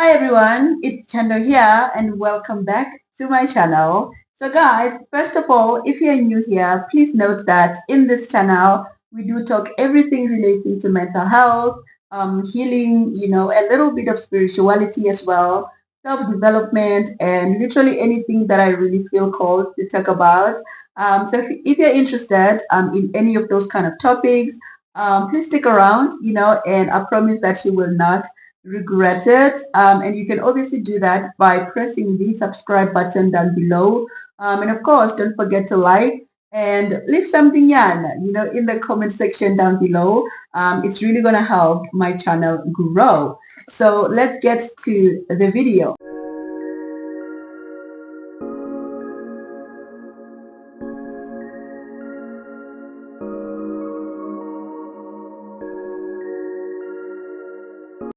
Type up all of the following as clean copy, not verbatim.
Hi everyone, it's Chando here and welcome back to my channel. So guys, first of all, if you're new here, please note that in this channel, we do talk everything relating to mental health, healing, a little bit of spirituality as well, self-development, and literally anything that I really feel called to talk about. So if you're interested in any of those kind of topics, please stick around, and I promise that you will not regret it. And you can obviously do that by pressing the subscribe button down below. And of course, don't forget to like and leave something yan, in the comment section down below. It's really going to help my channel grow. So let's get to the video.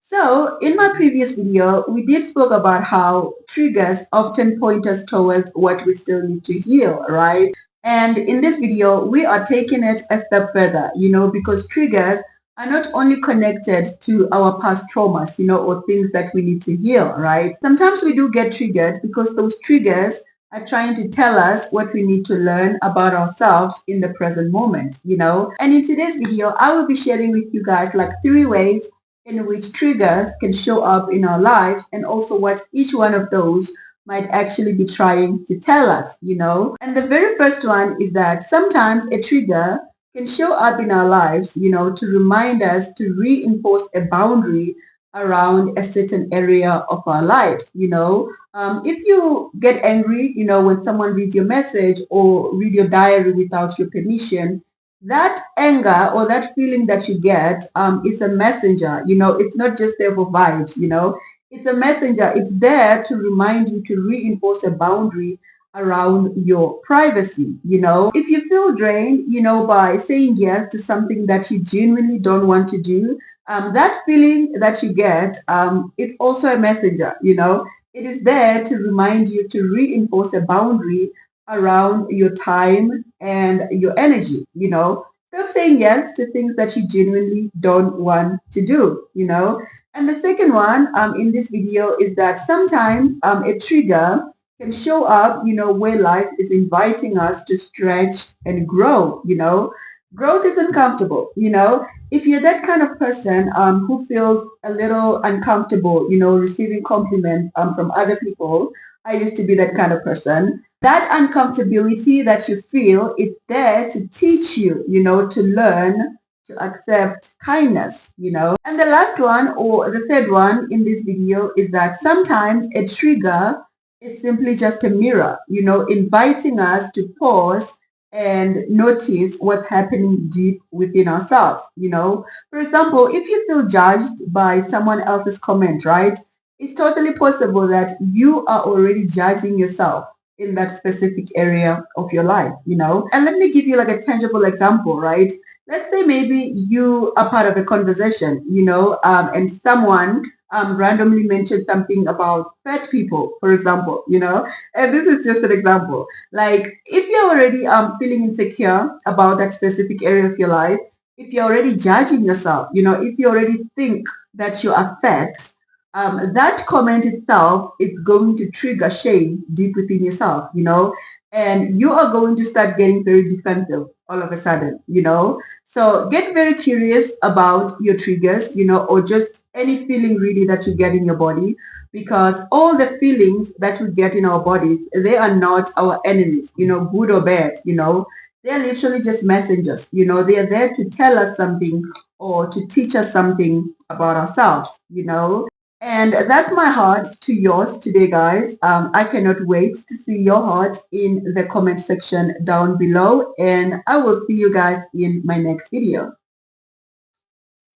So, in my previous video, we did spoke about how triggers often point us towards what we still need to heal, right? And in this video, we are taking it a step further, because triggers are not only connected to our past traumas, or things that we need to heal, right? Sometimes we do get triggered because those triggers are trying to tell us what we need to learn about ourselves in the present moment. And in today's video, I will be sharing with you guys like 3 ways in which triggers can show up in our lives and also what each one of those might actually be trying to tell us. And the very first one is that sometimes a trigger can show up in our lives, to remind us to reinforce a boundary around a certain area of our life. If you get angry, when someone reads your message or read your diary without your permission, that anger or that feeling that you get is a messenger. It's not just there for vibes. It's a messenger. It's there to remind you to reinforce a boundary around your privacy. If you feel drained, by saying yes to something that you genuinely don't want to do, that feeling that you get, it's also a messenger. It is there to remind you to reinforce a boundary around your time and your energy. Stop saying yes to things that you genuinely don't want to do. And the second one in this video is that sometimes a trigger can show up, where life is inviting us to stretch and grow. Growth is uncomfortable. If you're that kind of person who feels a little uncomfortable, receiving compliments from other people, I used to be that kind of person. That uncomfortability that you feel is there to teach you, to learn to accept kindness. And the last one or the third one in this video is that sometimes a trigger is simply just a mirror, inviting us to pause and notice what's happening deep within ourselves. For example, if you feel judged by someone else's comment, right? It's totally possible that you are already judging yourself in that specific area of your life. And let me give you like a tangible example, right? Let's say maybe you are part of a conversation, and someone randomly mentioned something about fat people, for example. And this is just an example. Like if you're already feeling insecure about that specific area of your life, if you're already judging yourself, if you already think that you are fat, that comment itself is going to trigger shame deep within yourself, and you are going to start getting very defensive all of a sudden. So get very curious about your triggers, or just any feeling really that you get in your body, because all the feelings that we get in our bodies, they are not our enemies, good or bad. They're literally just messengers. They are there to tell us something or to teach us something about ourselves. And that's my heart to yours today, guys. I cannot wait to see your heart in the comment section down below. And I will see you guys in my next video.